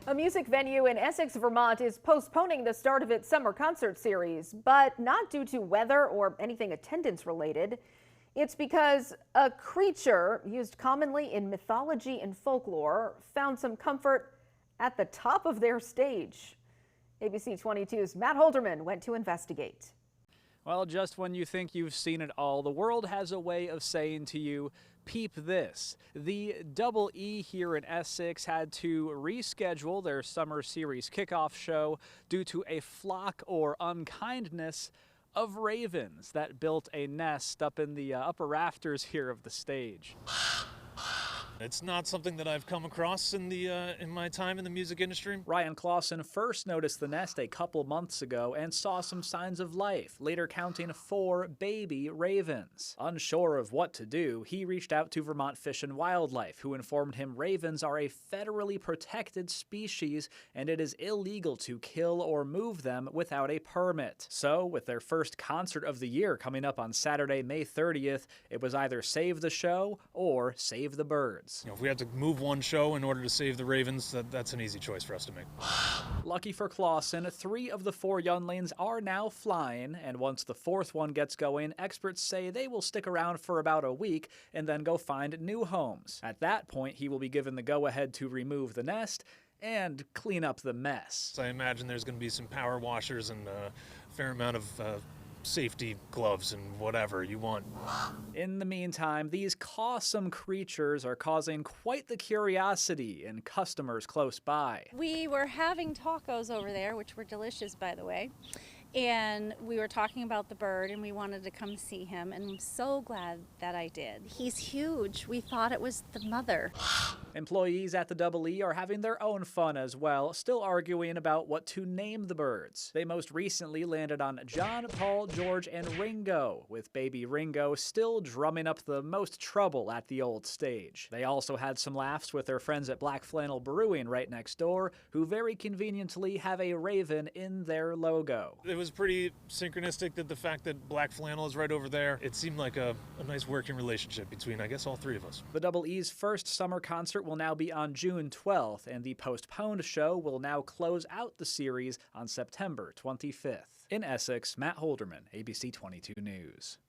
A music venue in Essex, Vermont is postponing the start of its summer concert series, but not due to weather or anything attendance related. It's because a creature used commonly in mythology and folklore found some comfort at the top of their stage. ABC 22's Matt Holderman went to investigate. Well, just when you think you've seen it all, the world has a way of saying to you, peep this. The Double E here in Essex had to reschedule their summer series kickoff show due to a flock or unkindness of ravens that built a nest up in the upper rafters here of the stage. It's not something that I've come across in my time in the music industry. Ryan Clausen first noticed the nest a couple months ago and saw some signs of life, later counting 4 baby ravens. Unsure of what to do, he reached out to Vermont Fish and Wildlife, who informed him ravens are a federally protected species and it is illegal to kill or move them without a permit. So, with their first concert of the year coming up on Saturday, May 30th, it was either save the show or save the birds. If we had to move one show in order to save the ravens, that's an easy choice for us to make. Lucky for Clausen, 3 of the 4 younglings are now flying, and once the 4th one gets going, experts say they will stick around for about a week and then go find new homes. At that point, he will be given the go-ahead to remove the nest and clean up the mess. So I imagine there's going to be some power washers and a fair amount of safety gloves and whatever you want. In the meantime, these cawsome creatures are causing quite the curiosity in customers close by. We were having tacos over there, which were delicious, by the way, and we were talking about the bird and we wanted to come see him, and I'm so glad that I did. He's huge. We thought it was the mother. Employees at the Double E are having their own fun as well, still arguing about what to name the birds. They most recently landed on John, Paul, George, and Ringo, with baby Ringo still drumming up the most trouble at the old stage. They also had some laughs with their friends at Black Flannel Brewing right next door, who very conveniently have a raven in their logo. It was pretty synchronistic that the fact that Black Flannel is right over there, it seemed like a nice working relationship between, I guess, all 3 of us. The Double E's first summer concert will now be on June 12th, and the postponed show will now close out the series on September 25th. In Essex, Matt Holderman, ABC 22 News.